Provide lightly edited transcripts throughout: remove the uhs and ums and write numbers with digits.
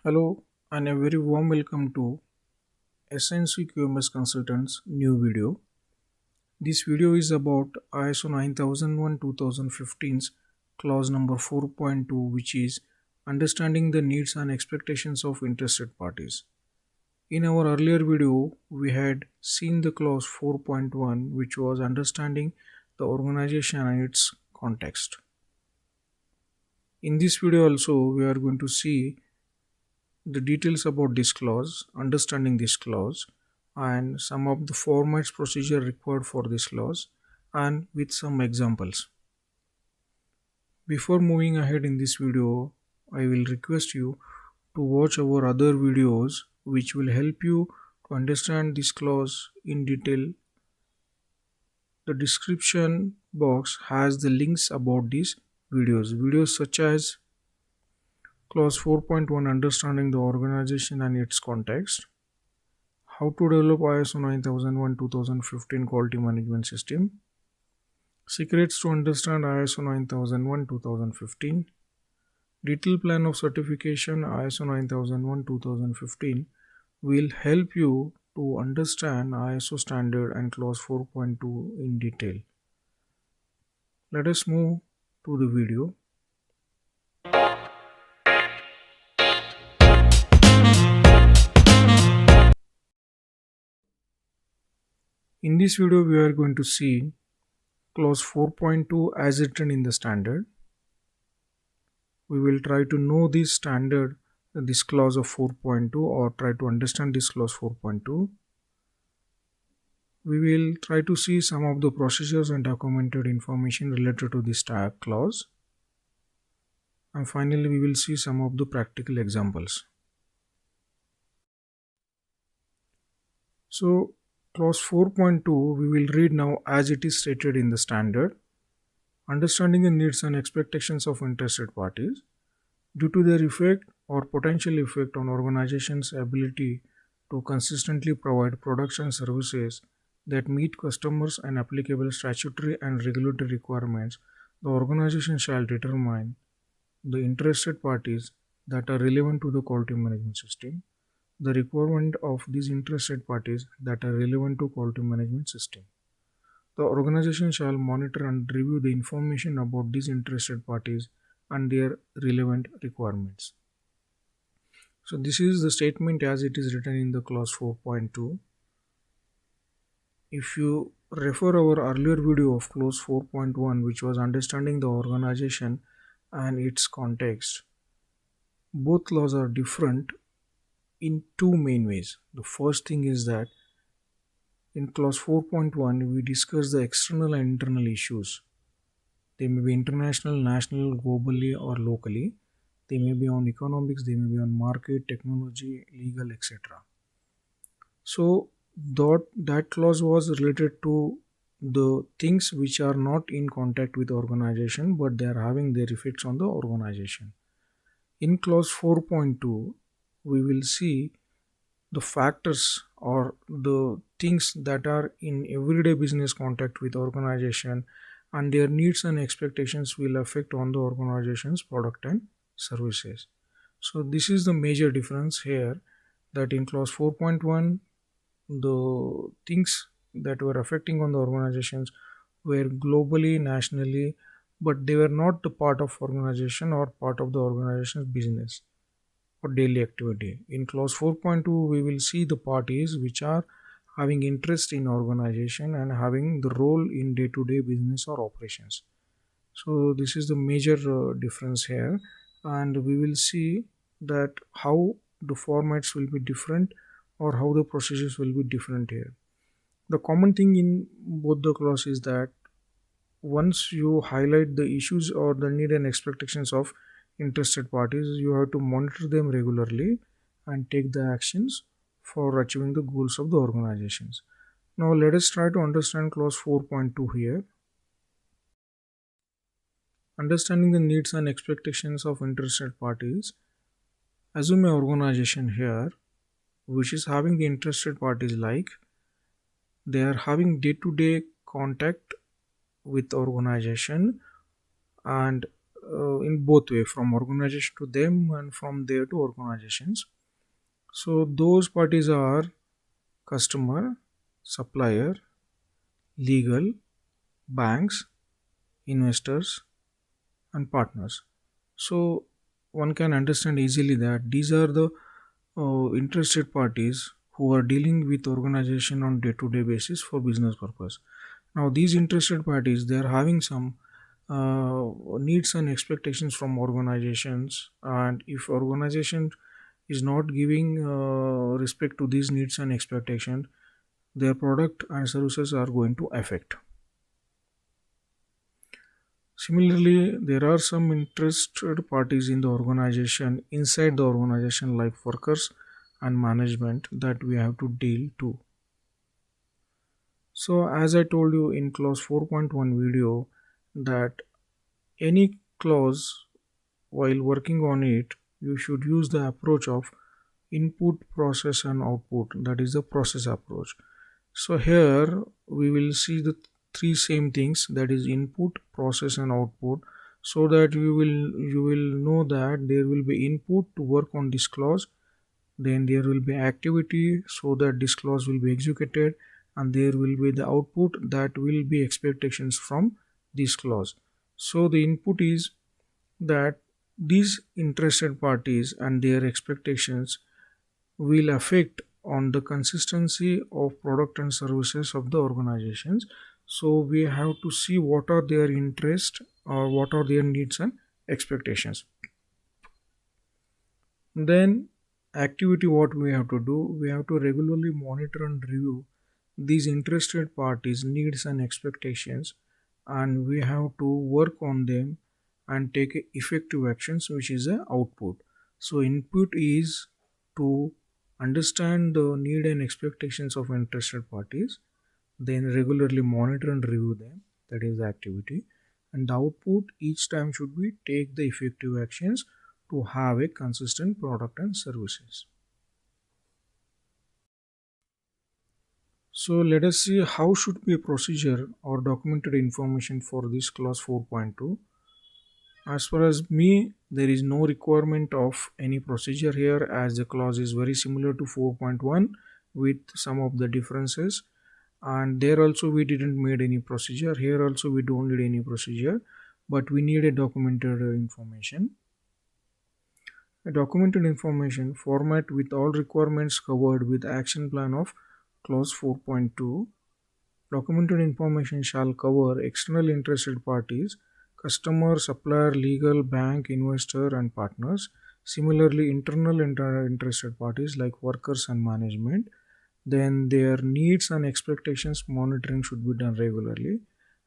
Hello and a very warm welcome to SNC QMS Consultants new video. This video is about ISO 9001-2015's clause number 4.2, which is understanding the needs and expectations of interested parties. In our earlier video, we had seen the clause 4.1, which was understanding the organization and its context. In this video also, we are going to see the details about this clause, understanding this clause, and some of the formats procedure required for this clause, and with some examples. Before moving ahead in this video, I will request you to watch our other videos which will help you to understand this clause in detail. The description box has the links about these videos such as clause 4.1, understanding the organization and its context, how to develop ISO 9001-2015 quality management system, secrets to understand ISO 9001-2015, detailed plan of certification ISO 9001-2015 will help you to understand ISO standard and clause 4.2 in detail. Let us move to the video. In this video, we are going to see clause 4.2 as written in the standard. We will try to know this standard, this clause of 4.2, or try to understand this clause 4.2. We will try to see some of the procedures and documented information related to this clause. And finally, we will see some of the practical examples. So, clause 4.2 we will read now as it is stated in the standard. Understanding the needs and expectations of interested parties due to their effect or potential effect on organization's ability to consistently provide products and services that meet customers and applicable statutory and regulatory requirements, the organization shall determine the interested parties that are relevant to the quality management system, the requirement of these interested parties that are relevant to quality management system. The organization shall monitor and review the information about these interested parties and their relevant requirements. So this is the statement as it is written in the clause 4.2. If you refer our earlier video of clause 4.1, which was understanding the organization and its context, both laws are different in two main ways. The first thing is that in clause 4.1 we discuss the external and internal issues. They may be international, national, globally or locally. They may be on economics, they may be on market, technology, legal, etc. So that clause was related to the things which are not in contact with the organization but they are having their effects on the organization. In clause 4.2 we will see the factors or the things that are in everyday business contact with organization and their needs and expectations will affect on the organization's product and services. So this is the major difference here, that in clause 4.1 the things that were affecting on the organizations were globally, nationally, but they were not the part of organization or part of the organization's business or daily activity. In clause 4.2 we will see the parties which are having interest in organization and having the role in day-to-day business or operations. So this is the major difference here, and we will see that how the formats will be different or how the procedures will be different here. The common thing in both the clause is that once you highlight the issues or the need and expectations of interested parties, you have to monitor them regularly and take the actions for achieving the goals of the organizations. Now let us try to understand clause 4.2 here. Understanding the needs and expectations of interested parties. Assume an organization here which is having the interested parties like they are having day-to-day contact with organization and in both way, from organization to them and from there to organizations. So those parties are customer, supplier, legal, banks, investors, and partners. So one can understand easily that these are the interested parties who are dealing with organization on day-to-day basis for business purpose. Now these interested parties, they are having some needs and expectations from organizations, and if organization is not giving respect to these needs and expectations, their product and services are going to affect. Similarly, there are some interested parties in the organization, inside the organization, like workers and management, that we have to deal to. So as I told you in clause 4.1 video, that any clause, while working on it, you should use the approach of input, process and output, that is the process approach. So here we will see the three same things, that is input, process and output, so that you will know that there will be input to work on this clause, then there will be activity so that this clause will be executed, and there will be the output, that will be expectations from this clause. So the input is that these interested parties and their expectations will affect on the consistency of product and services of the organizations. So we have to see what are their interest or what are their needs and expectations. Then activity, what we have to do, we have to regularly monitor and review these interested parties needs and expectations, and we have to work on them and take effective actions, which is the output. So input is to understand the need and expectations of interested parties, then regularly monitor and review them, that is the activity. And the output each time should be take the effective actions to have a consistent product and services. So let us see how should be a procedure or documented information for this clause 4.2. As far as me, there is no requirement of any procedure here, as the clause is very similar to 4.1 with some of the differences, and there also we didn't made any procedure. Here also we don't need any procedure, but we need a documented information. A documented information format with all requirements covered with action plan of clause 4.2. Documented information shall cover external interested parties, customer, supplier, legal, bank, investor and partners. Similarly, internal interested parties like workers and management. Then their needs and expectations monitoring should be done regularly,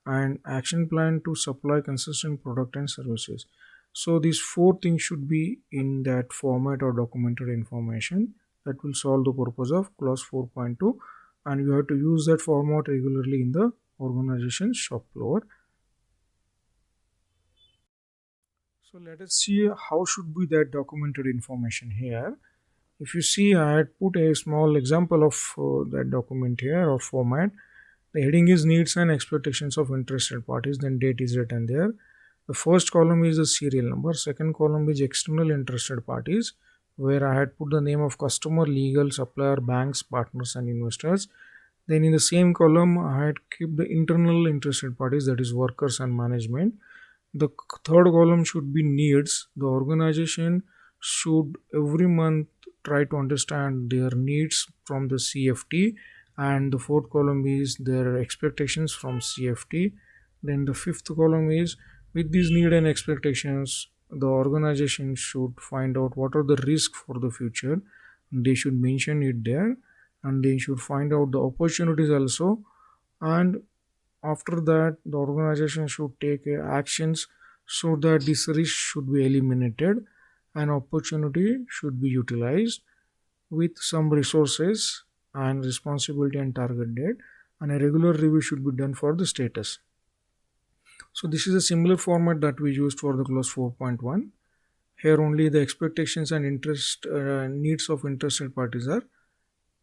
and action plan to supply consistent product and services. So these four things should be in that format or documented information, that will solve the purpose of clause 4.2, and you have to use that format regularly in the organization shop floor. So let us see how should be that documented information here. If you see, I had put a small example of that document here or format. The heading is needs and expectations of interested parties, then date is written there. The first column is the serial number, second column is external interested parties, where I had put the name of customer, legal, supplier, banks, partners and investors. Then in the same column I had kept the internal interested parties, that is workers and management. The third column should be needs. The organization should every month try to understand their needs from the CFT, and the fourth column is their expectations from CFT. Then the fifth column is, with these need and expectations, the organization should find out what are the risks for the future. They should mention it there, and they should find out the opportunities also, and after that the organization should take actions so that this risk should be eliminated and opportunity should be utilized with some resources and responsibility and target date, and a regular review should be done for the status. So this is a similar format that we used for the clause 4.1. Here only the expectations and interest needs of interested parties are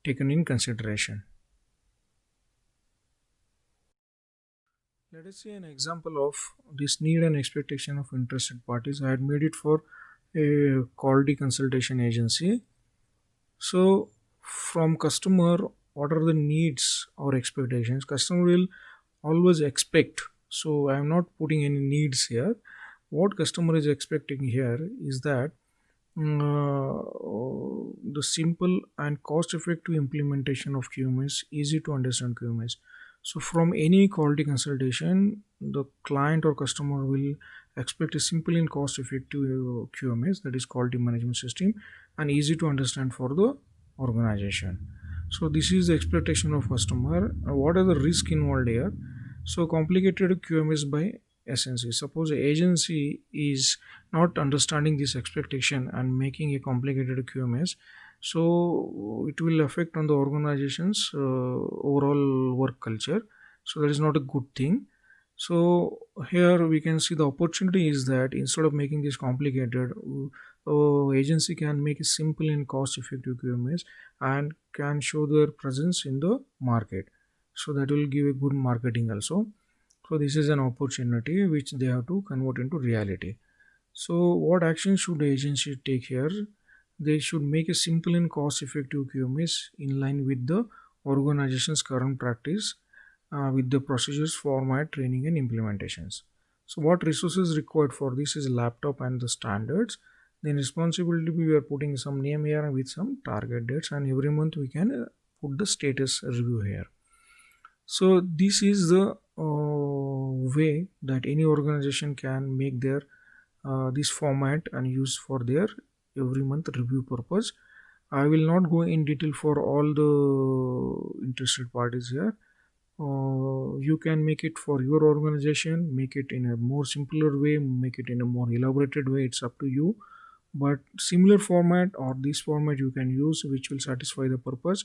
taken in consideration. Let us see an example of this need and expectation of interested parties. I had made it for a quality consultation agency. So from customer, what are the needs or expectations? Customer will always expect. So I am not putting any needs here. What customer is expecting here is that the simple and cost effective implementation of QMS, easy to understand QMS. So from any quality consultation, the client or customer will expect a simple and cost effective QMS, that is quality management system, and easy to understand for the organization. So this is the expectation of customer. What are the risk involved here? So complicated QMS by SNC. Suppose a agency is not understanding this expectation and making a complicated QMS, so it will affect on the organization's overall work culture. So that is not a good thing. So here we can see the opportunity is that instead of making this complicated, agency can make a simple and cost effective QMS and can show their presence in the market. So that will give a good marketing also. So this is an opportunity which they have to convert into reality. So what action should the agency take here? They should make a simple and cost effective QMS in line with the organization's current practice, with the procedures, format, training and implementations. So what resources required for this is laptop and the standards. Then responsibility, we are putting some name here with some target dates, and every month we can put the status review here. So this is the way that any organization can make their this format and use for their every month review purpose. I will not go in detail for all the interested parties here. You can make it for your organization, make it in a more simpler way, make it in a more elaborated way, it's up to you. But similar format or this format you can use which will satisfy the purpose.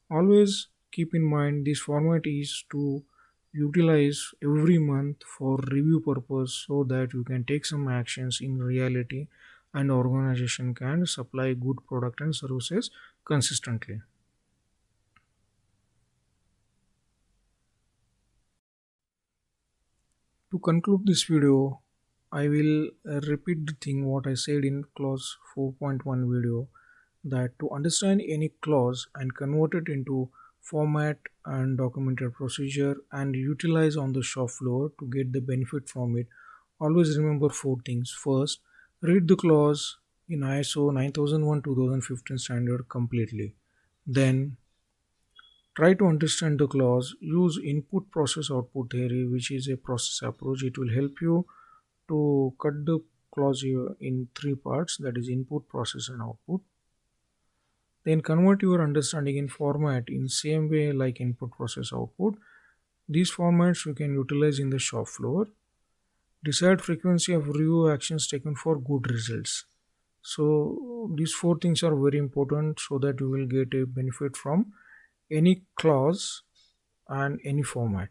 Always keep in mind this format is to utilize every month for review purpose, so that you can take some actions in reality and organization can supply good product and services consistently. To conclude this video, I will repeat the thing what I said in clause 4.1 video, that to understand any clause and convert it into format and documented procedure and utilize on the shop floor to get the benefit from it, always remember four things. First, read the clause in ISO 9001 2015 standard completely. Then try to understand the clause. Use input process output theory, which is a process approach. It will help you to cut the clause in three parts, that is input, process and output. Then convert your understanding in format in same way like input, process, output. These formats you can utilize in the shop floor. Decide frequency of review actions taken for good results. So these four things are very important so that you will get a benefit from any clause and any format.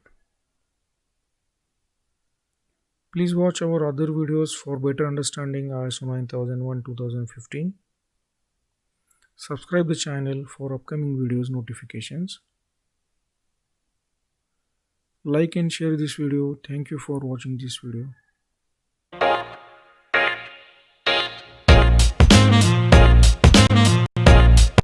Please watch our other videos for better understanding ISO 9001 2015. Subscribe the channel for upcoming videos notifications. Like and share this video. Thank you for watching this video.